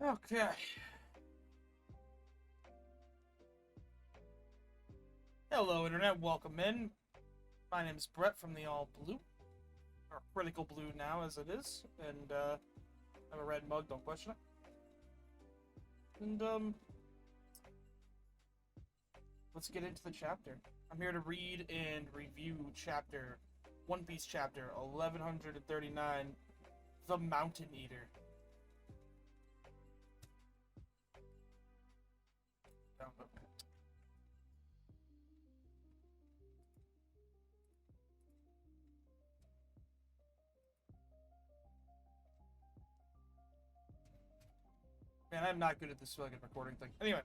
Okay. Hello, Internet. Welcome in. My name is Brett from the All Blue, or Critical Blue now, as it is, and I have a red mug. Don't question it. And let's get into the chapter. I'm here to read and review One Piece chapter 1139, The Mountain Eater. Man, I'm not good at this fucking recording thing. Anyway.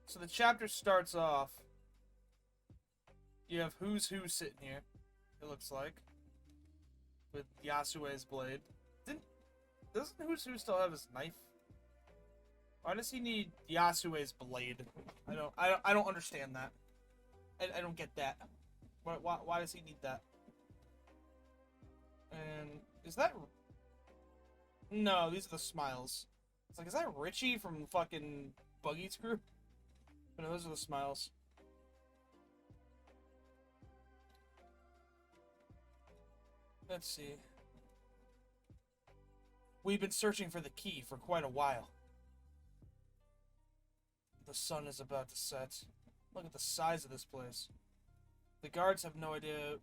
So the chapter starts off. You have Who's Who sitting here, it looks like, with Yasue's blade. Doesn't Who's Who still have his knife? Why does he need Yasue's blade? I don't understand that. I don't get that. Why does he need that? And is that... No, these are the smiles. It's like, is that Richie from fucking Buggy's crew? But no, those are the smiles. Let's see. We've been searching for the key for quite a while. The sun is about to set. Look at the size of this place. The guards have no idea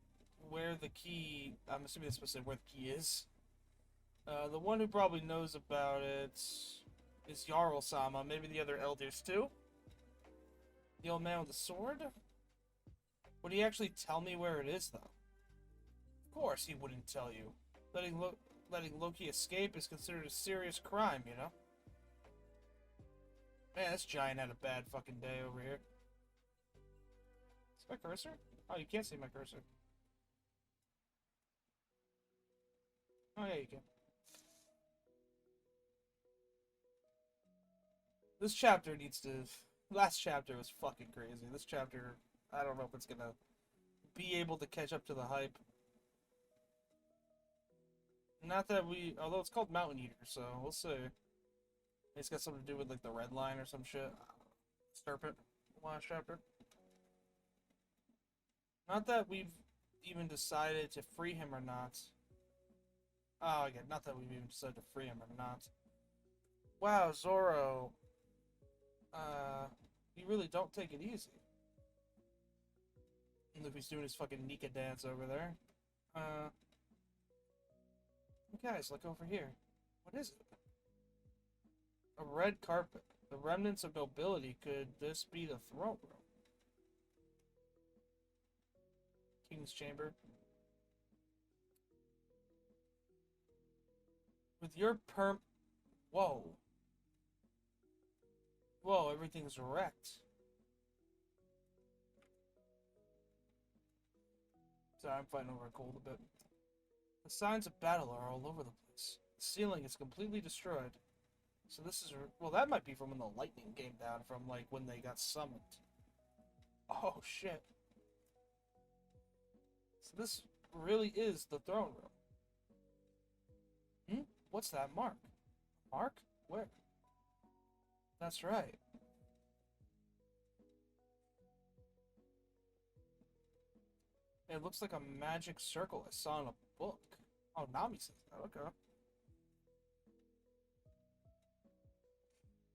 where the key... I'm assuming it's supposed to say where the key is. The one who probably knows about it is Jarl-sama. Maybe the other elders too? The old man with the sword? Would he actually tell me where it is, though? Of course he wouldn't tell you. Letting Loki escape is considered a serious crime, you know? Man, this giant had a bad fucking day over here. Is my cursor? Oh, you can't see my cursor. Oh, yeah, you can. This chapter needs to... Last chapter was fucking crazy. This chapter, I don't know if it's gonna be able to catch up to the hype. Not that we... Although it's called Mountain Eater, so we'll see. It's got something to do with, like, the red line or some shit. Serpent. Last chapter. Not that we've even decided to free him or not. Oh, again, not that we've even decided to free him or not. Wow, Zoro. You really don't take it easy. Luffy's doing his fucking Nika dance over there. Guys, look over here. What is it? A red carpet. The remnants of nobility. Could this be the throne room? King's chamber. With your Whoa. Whoa, everything's wrecked. Sorry, I'm fighting over a cold a bit. The signs of battle are all over the place. The ceiling is completely destroyed. So this is... Well, that might be from when the lightning came down, from, like, when they got summoned. Oh, shit. So this really is the throne room. What's that mark? Mark? Where? That's right. It looks like a magic circle I saw in a book. Oh, Nami says that. Okay.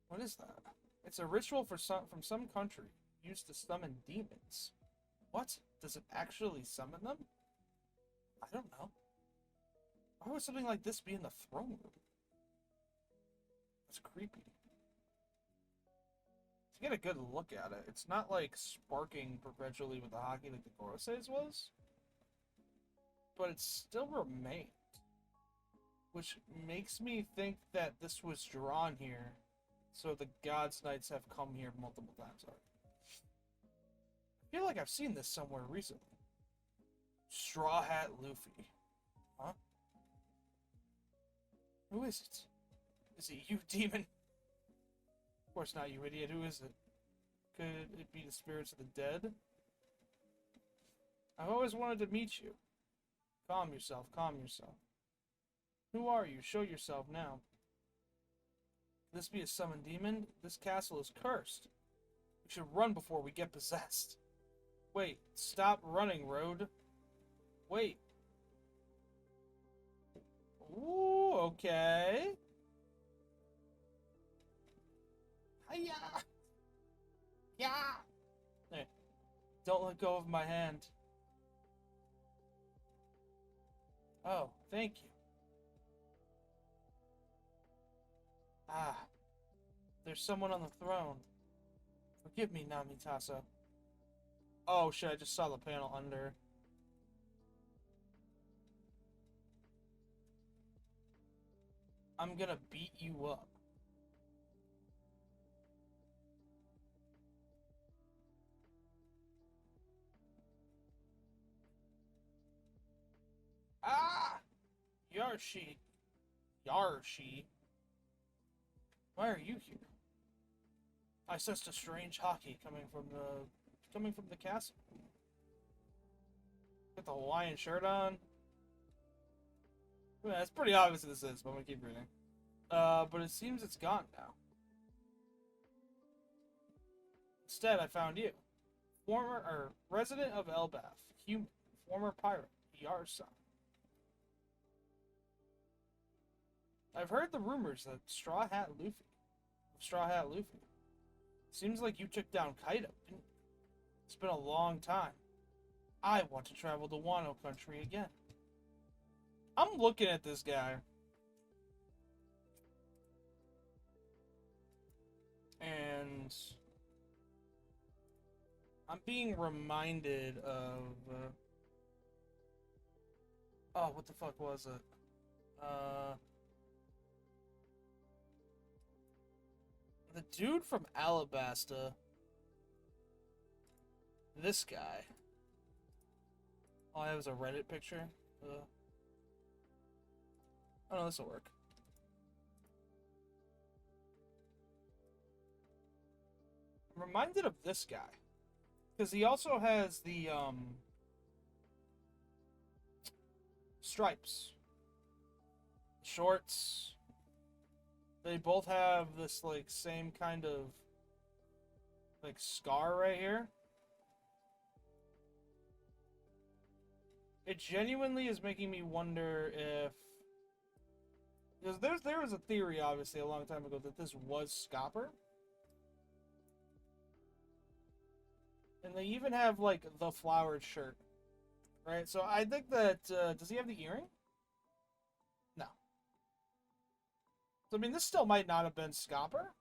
What is that? It's a ritual from some country used to summon demons. What? Does it actually summon them? I don't know. Why would something like this be in the throne room? That's creepy. To get a good look at it, it's not like sparking perpetually with the hockey like the Gorosei's was. But it still remained. Which makes me think that this was drawn here. So the God's Knights have come here multiple times already. I feel like I've seen this somewhere recently. Straw Hat Luffy. Huh? Who is it? Is it you, demon? Of course not, you idiot. Who is it? Could it be the spirits of the dead? I've always wanted to meet you. Calm yourself, calm yourself. Who are you? Show yourself now. Could this be a summoned demon? This castle is cursed. We should run before we get possessed. Wait, stop running, Road. Wait. Ooh, okay. Hiya! Yeah! Hey, don't let go of my hand. Oh, thank you. Ah, there's someone on the throne. Forgive me, Namitasa. Oh shit, I just saw the panel under. I'm gonna beat you up. Ah! Yarshi. Yarshi. Why are you here? I sensed a strange hockey coming from the castle. Got the Hawaiian shirt on. Yeah, it's pretty obvious what this is, but I'm gonna keep reading. But it seems it's gone now. Instead, I found you. Resident of Elbaf. Human. Former pirate. Yarsa. I've heard the rumors that Straw Hat Luffy. Seems like you took down Kaido, didn't you? It's been a long time. I want to travel to Wano country again. I'm looking at this guy. And I'm being reminded of... oh, what the fuck was it? The dude from Alabasta. This guy. All I have is a Reddit picture. Oh no, this'll work. I'm reminded of this guy. Because he also has the, stripes. Shorts. They both have this, like, same kind of, like, scar right here. It genuinely is making me wonder if... Because there was a theory, obviously, a long time ago that this was Scopper. And they even have, like, the flowered shirt. Right? So I think that... does he have the earring? No. So, I mean, this still might not have been Scopper.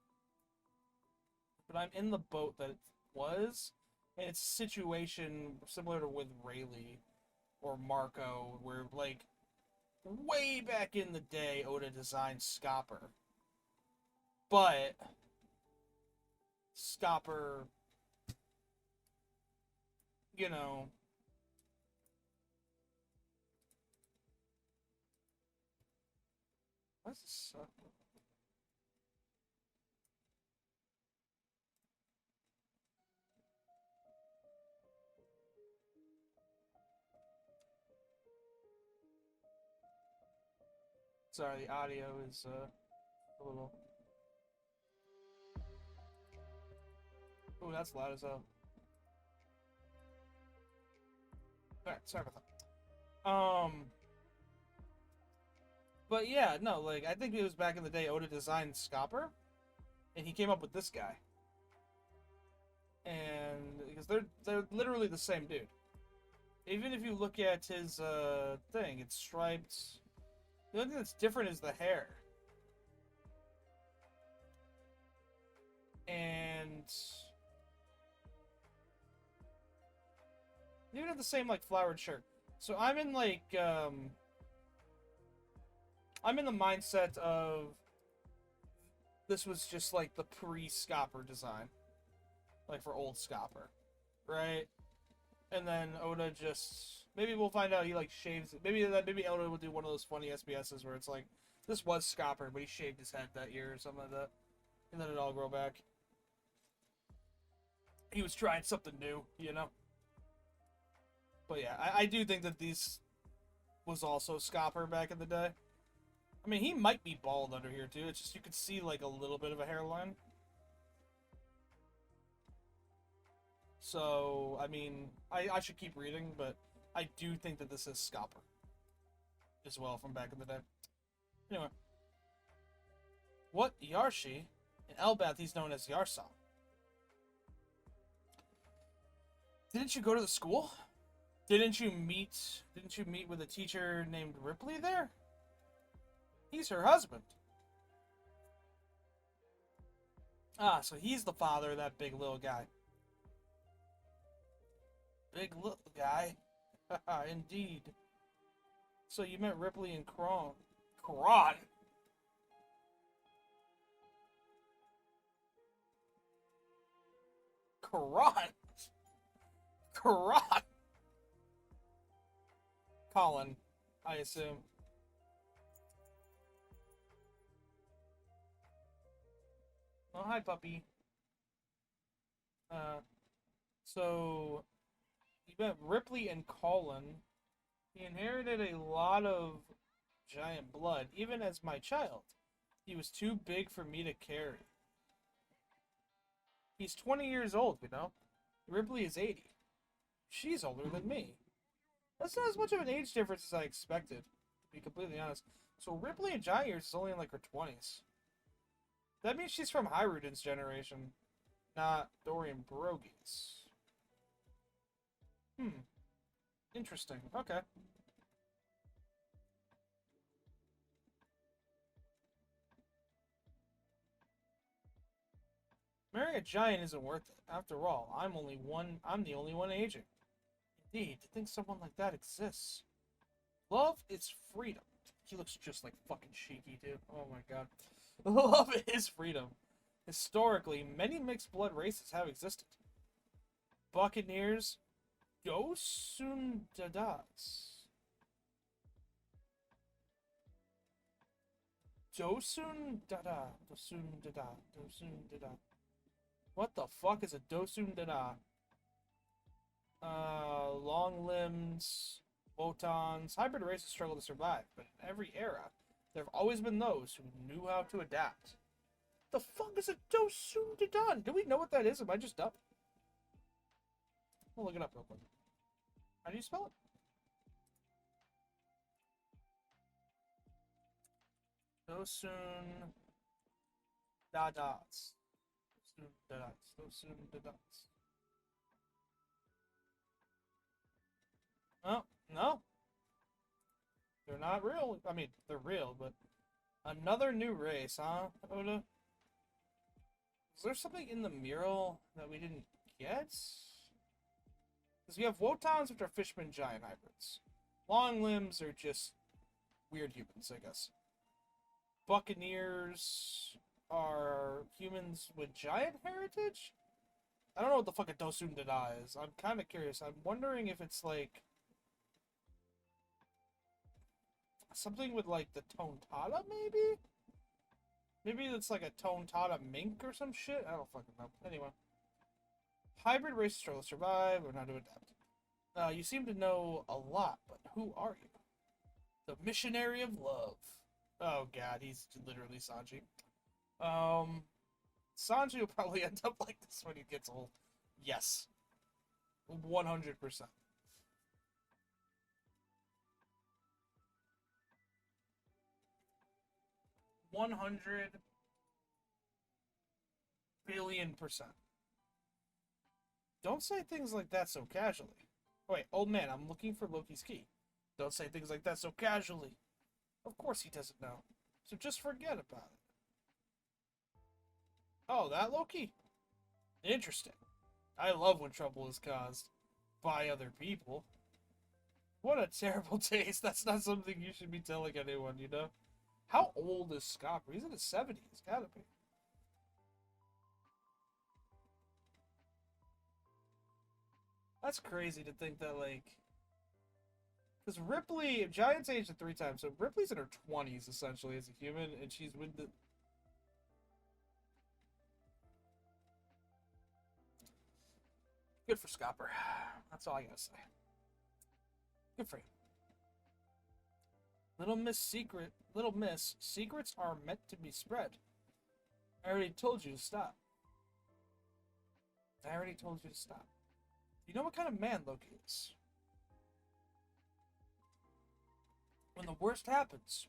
But I'm in the boat that it was. And it's a situation similar to with Rayleigh or Marco, where, like, way back in the day, Oda designed Scopper. But Scopper, you know, what's this? Sorry, the audio is a little... Ooh, that's loud as hell. Alright, sorry about that. But yeah, no, like, I think it was back in the day Oda designed Scopper, and he came up with this guy. And, because they're literally the same dude. Even if you look at his, thing, it's striped. The only thing that's different is the hair. And they even have the same, like, flowered shirt. So I'm in, like, I'm in the mindset of this was just, like, the pre-Scopper design. Like, for old Scopper. Right? And then Oda just... Maybe we'll find out he, like, shaves it. Maybe Oda will do one of those funny SBSs where it's like, this was Scopper, but he shaved his head that year or something like that. And then it'll all grow back. He was trying something new, you know? But yeah, I do think that these was also Scopper back in the day. I mean, he might be bald under here, too. It's just you could see, like, a little bit of a hairline. So, I mean, I should keep reading, but I do think that this is Scopper as well from back in the day. Anyway. What Yarshi? In Elbaph, he's known as Yarsa. Didn't you go to the school? Didn't you meet with a teacher named Ripley there? He's her husband. Ah, so he's the father of that big little guy. Big little guy? Indeed. So you met Ripley and Kron. Kron? Kron? Kron? Colin, I assume. Oh, hi, puppy. So you met Ripley and Colin. He inherited a lot of giant blood, even as my child. He was too big for me to carry. He's 20 years old, you know? Ripley is 80. She's older than me. That's not as much of an age difference as I expected, to be completely honest. So Ripley in giant years is only in like her 20s. That means she's from Hyruden's generation, not Dorian Brogy's. Interesting. Okay. Marrying a giant isn't worth it. After all, I'm the only one aging. Indeed, to think someone like that exists. Love is freedom. He looks just like fucking Shiki, dude. Oh my god. Love is freedom. Historically, many mixed blood races have existed. Buccaneers, Dosundadas. Dosundada. What the fuck is a Dosundada? Long limbs, Wotans. Hybrid races struggle to survive, but in every era, there have always been those who knew how to adapt. The fuck is a Dosundadan? Do we know what that is? Am I just dumb? We'll look it up real quick. How do you spell it? Dosun Dadas. Dosun Dadas. Oh, no. They're not real. I mean, they're real, but another new race, huh, Oda? Is there something in the mural that we didn't get? Because we have Wotans, which are fishmen giant hybrids. Long limbs are just weird humans, I guess. Buccaneers are humans with giant heritage? I don't know what the fuck a Dosundada is. I'm kind of curious. I'm wondering if it's like something with like the Tontata, maybe? Maybe it's like a Tontata mink or some shit? I don't fucking know. Anyway. Hybrid races struggle to survive or not to adapt. You seem to know a lot, but who are you? The missionary of love. Oh god, he's literally Sanji. Sanji will probably end up like this when he gets old. Yes. 100%. 100,000,000,000%. Don't say things like that so casually. Wait, old man, I'm looking for Loki's key. Don't say things like that so casually. Of course he doesn't know. So just forget about it. Oh, that Loki? Interesting. I love when trouble is caused by other people. What a terrible taste. That's not something you should be telling anyone, you know? How old is Scopper? He's in his 70s. Gotta be. That's crazy to think that, like... Because Ripley... Giant's aged 3 times, so Ripley's in her 20s, essentially, as a human, and she's with the... Good for Scopper. That's all I gotta say. Good for you. Little miss, secrets are meant to be spread. I already told you to stop. You know what kind of man Loki is? When the worst happens,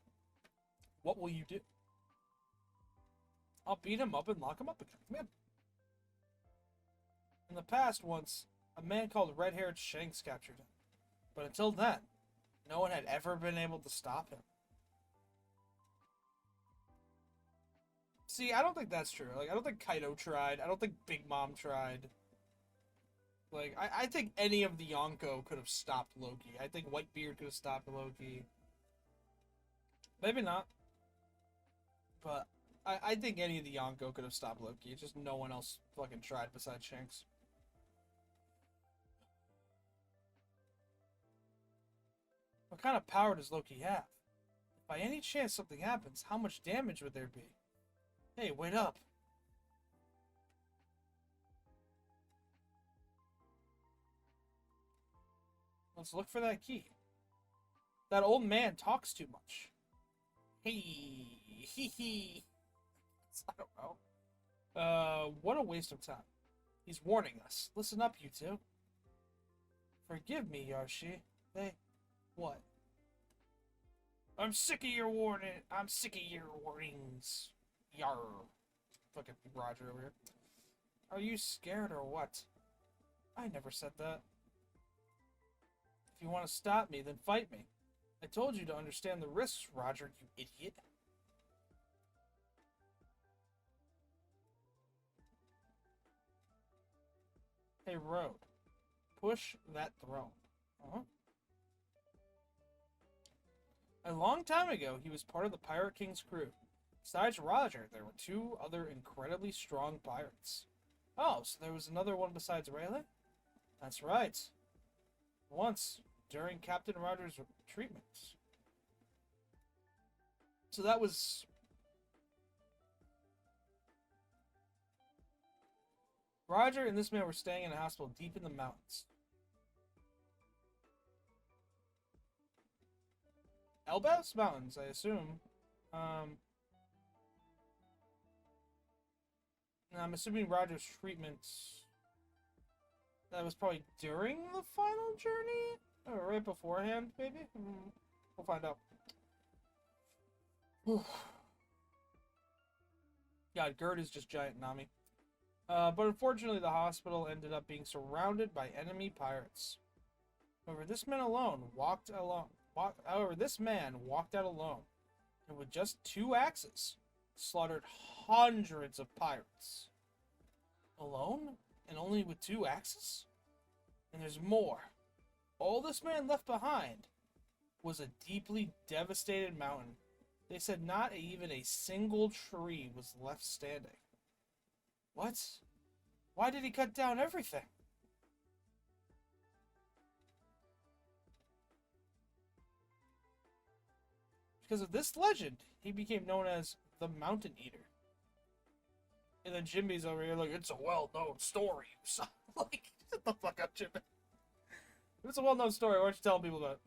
what will you do? I'll beat him up and lock him up again. Come in. In the past, once, a man called Red-Haired Shanks captured him. But until then, no one had ever been able to stop him. See, I don't think that's true. Like, I don't think Kaido tried. I don't think Big Mom tried. Like, I think any of the Yonko could have stopped Loki. I think Whitebeard could have stopped Loki. Maybe not. But I think any of the Yonko could have stopped Loki. It's just no one else fucking tried besides Shanks. What kind of power does Loki have? If by any chance something happens, how much damage would there be? Hey, wait up. Let's look for that key. That old man talks too much. Hey, hee hee. I don't know. What a waste of time. He's warning us. Listen up, you two. Forgive me, Yarshi. What? I'm sick of your warning. I'm sick of your warnings. Yar. Fucking Roger over here. Are you scared or what? I never said that. If you want to stop me, then fight me. I told you to understand the risks, Roger, you idiot. Hey, Road. Push that throne. Uh-huh. A long time ago, he was part of the Pirate King's crew. Besides Roger, there were two other incredibly strong pirates. Oh, so there was another one besides Rayleigh? That's right. Once, during Captain Roger's treatment. So that was... Roger and this man were staying in a hospital deep in the mountains. Elbaf's mountains, I assume. I'm assuming Roger's treatment... That was probably during the final journey? Or right beforehand, maybe? We'll find out. God, Gerd is just giant Nami. But unfortunately, the hospital ended up being surrounded by enemy pirates. However, this man walked out alone, and with just 2 axes, slaughtered hundreds of pirates. Alone? And only with 2 axes? And there's more. All this man left behind was a deeply devastated mountain. They said not even a single tree was left standing. What? Why did he cut down everything? Because of this legend, he became known as the Mountain Eater. And then Jimmy's over here like, it's a well-known story. So, like, shut the fuck up, Jimmy. If it's a well-known story, why aren't you telling people about it?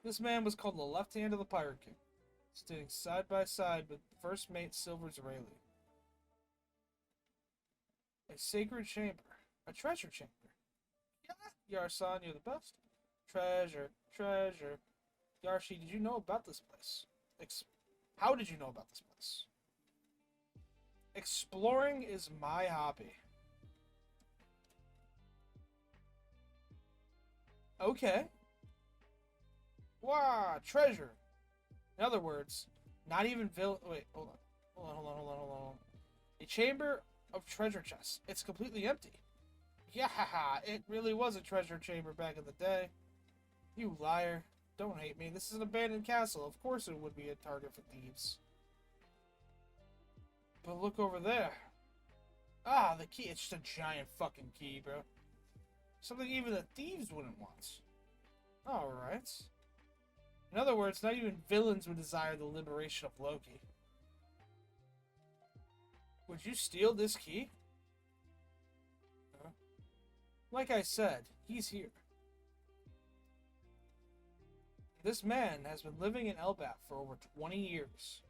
This man was called the left hand of the Pirate King, standing side by side with first mate Silver's Rayleigh. A sacred chamber. A treasure chamber. Yeah, Yarsan, you're the best. Treasure. Yarshi, did you know about this place? How did you know about this place? Exploring is my hobby. Okay. Wow, treasure. In other words, not even wait, hold on. A chamber of treasure chests. It's completely empty. Yeah, it really was a treasure chamber back in the day. You liar. Don't hate me. This is an abandoned castle. Of course it would be a target for thieves. But look over there. Ah, the key. It's just a giant fucking key, bro. Something even the thieves wouldn't want. Alright. In other words, not even villains would desire the liberation of Loki. Would you steal this key? Like I said, he's here. This man has been living in Elbaf for over 20 years.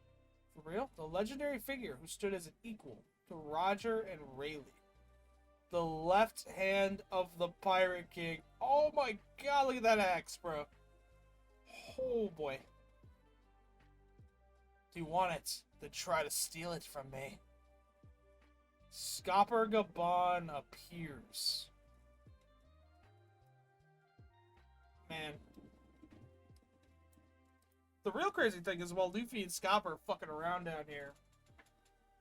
For real? The legendary figure who stood as an equal to Roger and Rayleigh. The left hand of the Pirate King. Oh my god, look at that axe, bro. Oh boy. Do you want it? Then try to steal it from me. Scopper Gaban appears. Man. The real crazy thing is while Luffy and Scopper are fucking around down here,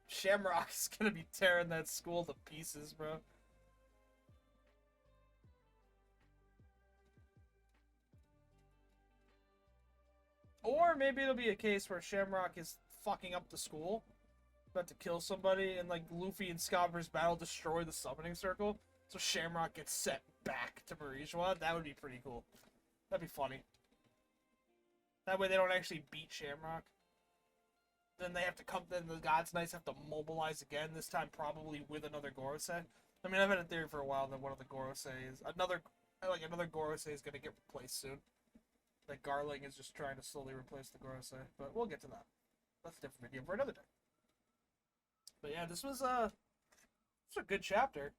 Shamrock is gonna be tearing that school to pieces, bro. Or maybe it'll be a case where Shamrock is fucking up the school, about to kill somebody, and like Luffy and Scopper's battle destroy the summoning circle, so Shamrock gets sent back to Marijois. That would be pretty cool. That'd be funny. That way they don't actually beat Shamrock. Then they have to come. Then the God's Knights have to mobilize again. This time probably with another Gorosei. I mean, I've had a theory for a while that one of the Gorosei is another Gorosei is gonna get replaced soon. That Garling is just trying to slowly replace the Gorosei, but we'll get to that. That's a different video for another day. But yeah, this was a good chapter.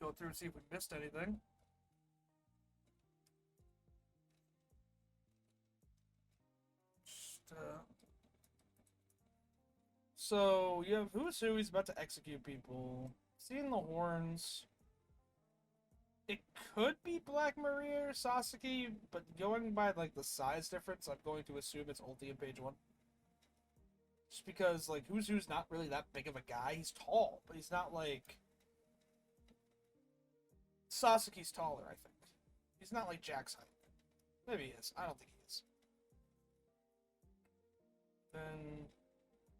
Go through and see if we missed anything. So you have who's who. He's about to execute people. Seeing the horns. It could be Black Maria or Sasaki, but going by like the size difference, I'm going to assume it's Ulti in page 1. Just because like who's not really that big of a guy. He's tall, but he's not like Sasaki's taller, I think. He's not like Jack's height. Maybe he is. I don't think he is. Then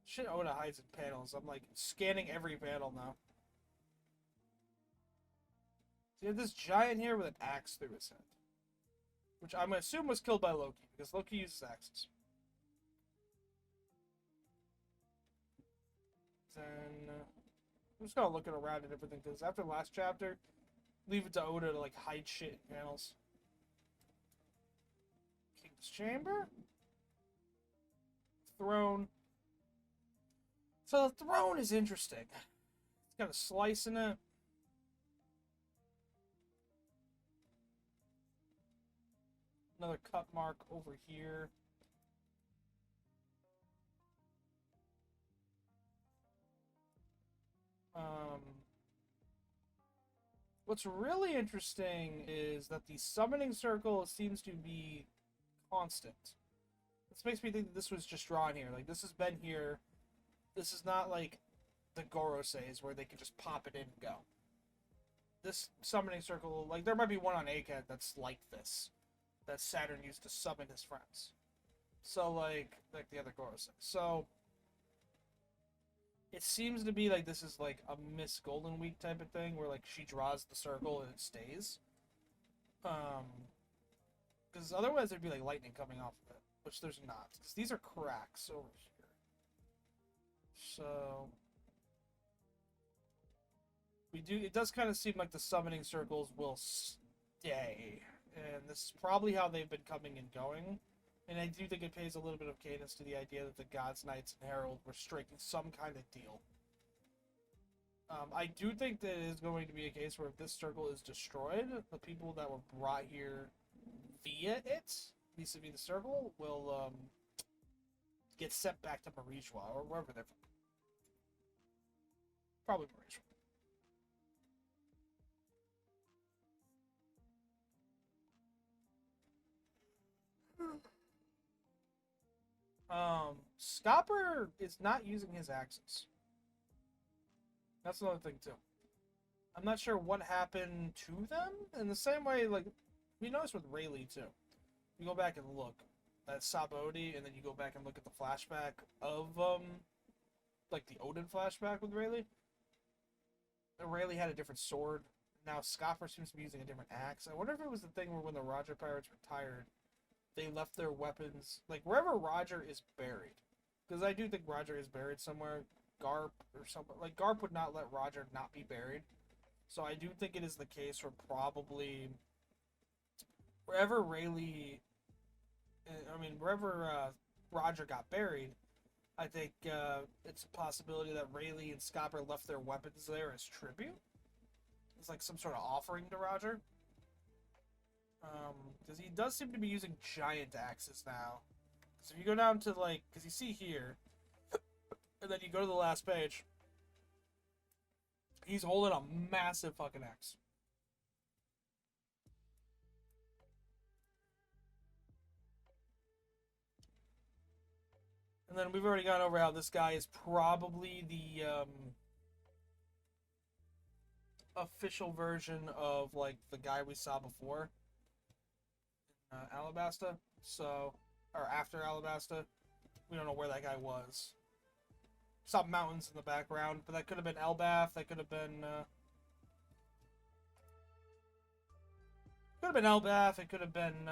shit Oda hides in panels. I'm like scanning every panel now. So you have this giant here with an axe through his head. Which I'm gonna assume was killed by Loki, because Loki uses axes. Then I'm just kind of looking around at everything, because after the last chapter, leave it to Oda to like hide shit in panels. King's Chamber? Throne. So the throne is interesting. It's got a slice in it. Another cut mark over here. What's really interesting is that the summoning circle seems to be constant. This makes me think that this was just drawn here. Like, this has been here. This is not like the Goroseis where they can just pop it in and go. This summoning circle, like, there might be one on Egghead that's like this. That Saturn used to summon his friends. So, like the other Gorosei. So, it seems to be like this is like a Miss Golden Week type of thing, where like she draws the circle and it stays. Because otherwise there'd be like lightning coming off of it, which there's not. Because these are cracks over here. So, it does kind of seem like the summoning circles will stay. And this is probably how they've been coming and going. And I do think it pays a little bit of cadence to the idea that the Gods, Knights, and Herald were striking some kind of deal. I do think that it is going to be a case where if this circle is destroyed, the people that were brought here via it, vis-a-vis the circle, will get sent back to Marijois, or wherever they're from. Probably Marijois. Scopper is not using his axes. That's another thing, too. I'm not sure what happened to them. In the same way, like, we noticed with Rayleigh, too. You go back and look at Sabodi, and then you go back and look at the flashback of, like, the Odin flashback with Rayleigh. And Rayleigh had a different sword. Now Scopper seems to be using a different axe. I wonder if it was the thing where when the Roger Pirates retired, they left their weapons, like, wherever Roger is buried. Because I do think Roger is buried somewhere. Garp or somewhere. Like, Garp would not let Roger not be buried. So I do think it is the case where probably wherever wherever Roger got buried, I think it's a possibility that Rayleigh and Scopper left their weapons there as tribute. It's like some sort of offering to Roger. Because he does seem to be using giant axes now. So if you go down to, like, because you see here, and then you go to the last page, he's holding a massive fucking axe. And then we've already gone over how this guy is probably the official version of, like, the guy we saw before. Alabasta. So, or after Alabasta. We don't know where that guy was. Saw mountains in the background, but that could have been Elbaf. That could have been Elbaf. It could have been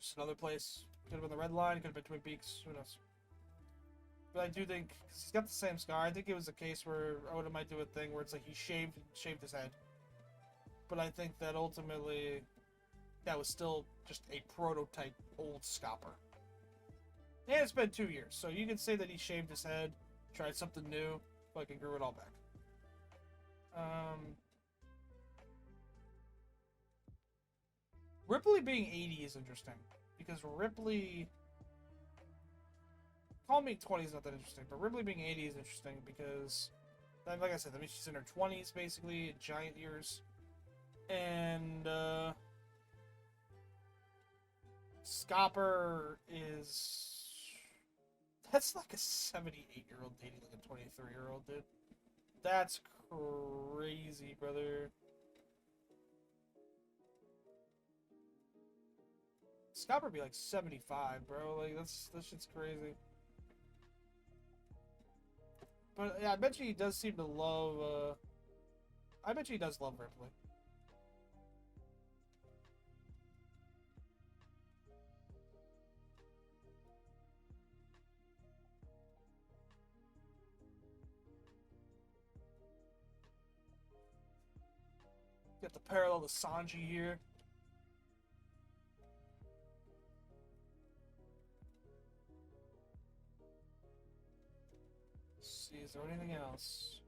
just another place. Could have been the Red Line. Could have been Twin Peaks. Who knows? But I do think, because he's got the same scar, I think it was a case where Oda might do a thing where it's like he shaved his head. But I think that ultimately that was still just a prototype old Scopper. And it's been 2 years, so you can say that he shaved his head, tried something new, fucking grew it all back. Ripley being 80 is interesting, because Ripley... Call me 20 is not that interesting, but Ripley being 80 is interesting because, like I said, that means she's in her 20s, basically, giant years. And, Scopper is... That's like a 78-year-old dating like a 23-year-old, dude. That's crazy, brother. Scopper be like 75, bro. Like, that shit's crazy. But, yeah, I bet you he does seem to love, I bet you he does love Ripley. Got the parallel to Sanji here. Let's see, is there anything else?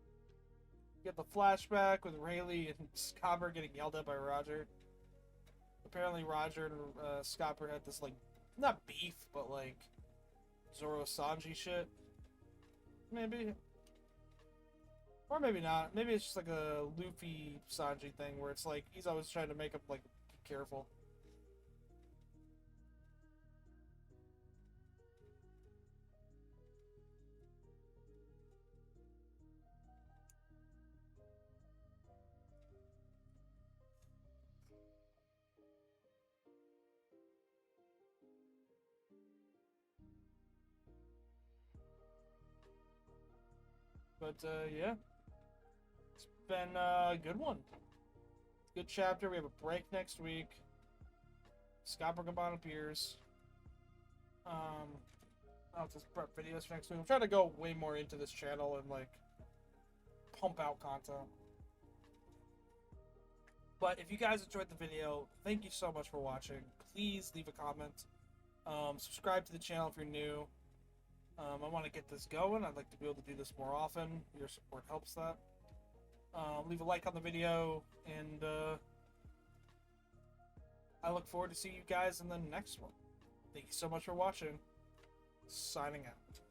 You get the flashback with Rayleigh and Scopper getting yelled at by Roger. Apparently Roger and Scopper had this, like, not beef, but, like, Zoro Sanji shit. Maybe. Or maybe not. Maybe it's just like a Luffy Sanji thing where it's like he's always trying to make him like be careful. But yeah. It's been a good one. Good chapter. We have a break next week. Scopper Gaban appears. I'll have to prep videos for next week. I'm trying to go way more into this channel and like pump out content. But if you guys enjoyed the video, thank you so much for watching. Please leave a comment. Subscribe to the channel if you're new. I want to get this going. I'd like to be able to do this more often. Your support helps that. Leave a like on the video, and I look forward to seeing you guys in the next one. Thank you so much for watching. Signing out.